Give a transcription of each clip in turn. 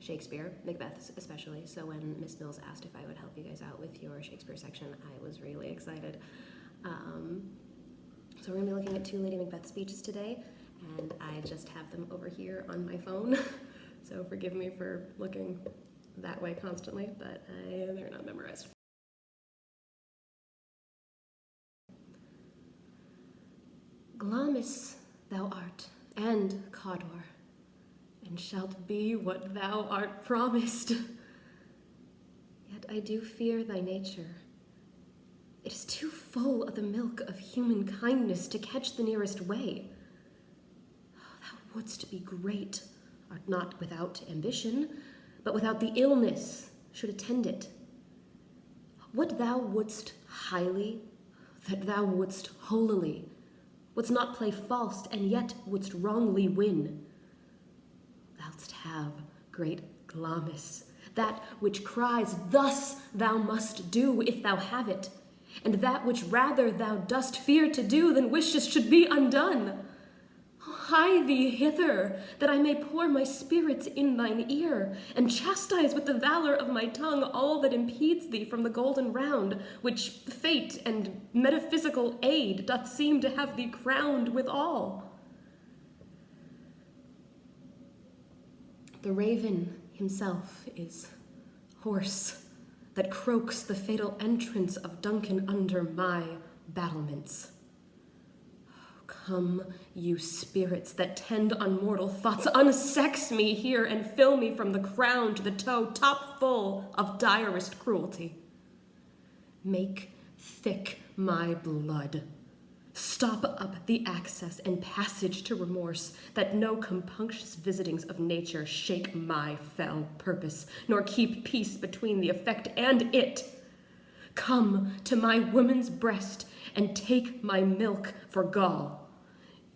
Shakespeare, Macbeth especially, so when Miss Mills asked if I would help you guys out with your Shakespeare section, I was really excited. So we're going to be looking at 2 Lady Macbeth speeches today, and I just have them over here on my phone, so forgive me for looking that way constantly, but they're not memorized. Glamis thou art, and Cawdor, and shalt be what thou art promised. Yet I do fear thy nature. It is too full of the milk of human kindness to catch the nearest way. Thou wouldst be great, art not without ambition, but without the illness should attend it. What thou wouldst highly, that thou wouldst holily, wouldst not play false, and yet wouldst wrongly win. Thou'dst have great Glamis, that which cries, thus thou must do if thou have it, and that which rather thou dost fear to do than wishes should be undone. Hie thee hither, that I may pour my spirits in thine ear, and chastise with the valor of my tongue all that impedes thee from the golden round, which fate and metaphysical aid doth seem to have thee crowned withal. The raven himself is hoarse, that croaks the fatal entrance of Duncan under my battlements. Come, you spirits that tend on mortal thoughts, unsex me here and fill me from the crown to the toe, top full of direst cruelty. Make thick my blood. Stop up the access and passage to remorse, that no compunctious visitings of nature shake my fell purpose, nor keep peace between the effect and it. Come to my woman's breast and take my milk for gall.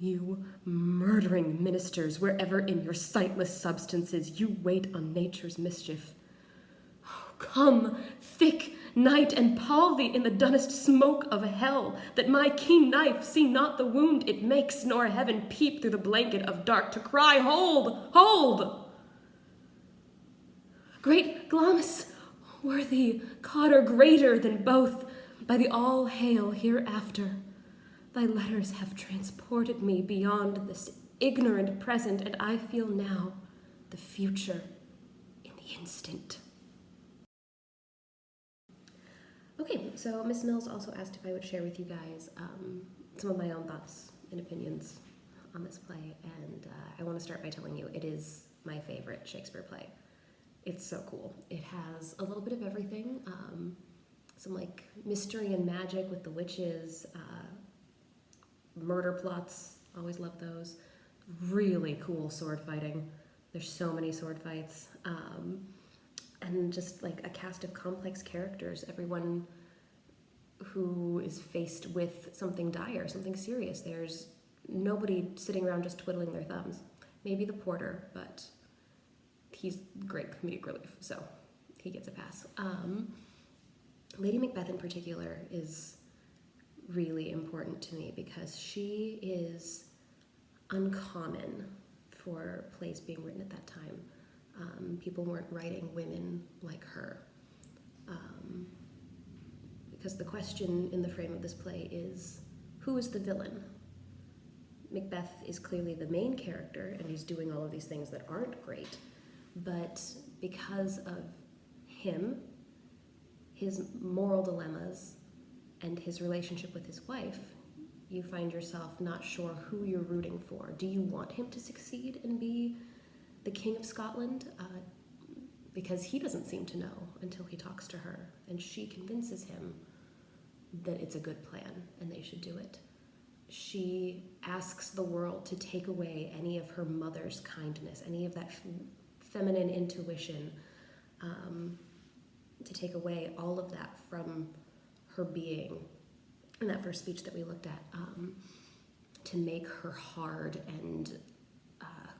You murdering ministers, wherever in your sightless substances you wait on nature's mischief. Come, thick night, and pall thee in the dunnest smoke of hell, that my keen knife see not the wound it makes, nor heaven peep through the blanket of dark to cry, hold, hold! Great Glamis, worthy Cawdor, greater than both, by the all hail hereafter. Thy letters have transported me beyond this ignorant present, and I feel now the future in the instant. Okay, so Miss Mills also asked if I would share with you guys some of my own thoughts and opinions on this play, and I want to start by telling you it is my favorite Shakespeare play. It's so cool. It has a little bit of everything, some like mystery and magic with the witches, murder plots, always love those. Really cool sword fighting. There's so many sword fights. And just like a cast of complex characters, everyone who is faced with something dire, something serious. There's nobody sitting around just twiddling their thumbs. Maybe the porter, but he's great comedic relief, so he gets a pass. Lady Macbeth in particular is really important to me because she is uncommon for plays being written at that time. People weren't writing women like her. Because the question in the frame of this play is, who is the villain? Macbeth is clearly the main character, and he's doing all of these things that aren't great, but because of him, his moral dilemmas, and his relationship with his wife, you find yourself not sure who you're rooting for. Do you want him to succeed and be the King of Scotland? Because he doesn't seem to know until he talks to her, and she convinces him that it's a good plan and they should do it. She asks the world to take away any of her mother's kindness, any of that feminine intuition, to take away all of that from her being in that first speech that we looked at, to make her hard and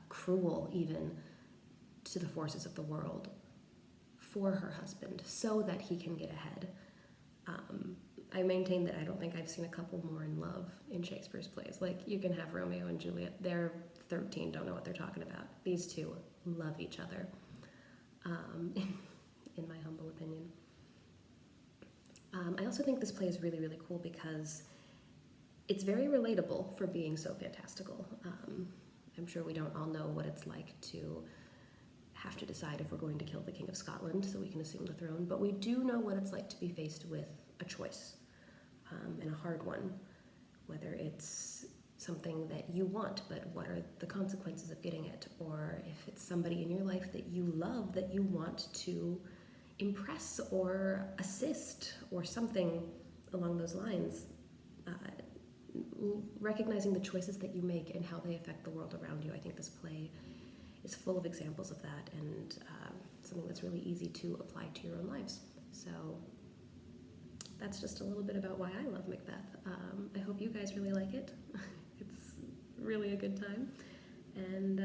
cruel even to the forces of the world for her husband so that he can get ahead. I maintain that I don't think I've seen a couple more in love in Shakespeare's plays. Like, you can have Romeo and Juliet, they're 13, don't know what they're talking about. These two love each other. in my humble opinion. I also think this play is really, really cool because it's very relatable for being so fantastical. I'm sure we don't all know what it's like to have to decide if we're going to kill the King of Scotland so we can assume the throne, but we do know what it's like to be faced with a choice, and a hard one, whether it's something that you want, but what are the consequences of getting it, or if it's somebody in your life that you love that you want to impress or assist or something along those lines. Recognizing the choices that you make and how they affect the world around you. I think this play is full of examples of that, and something that's really easy to apply to your own lives. So that's just a little bit about why I love Macbeth. I hope you guys really like it. It's really a good time, and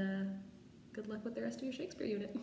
good luck with the rest of your Shakespeare unit.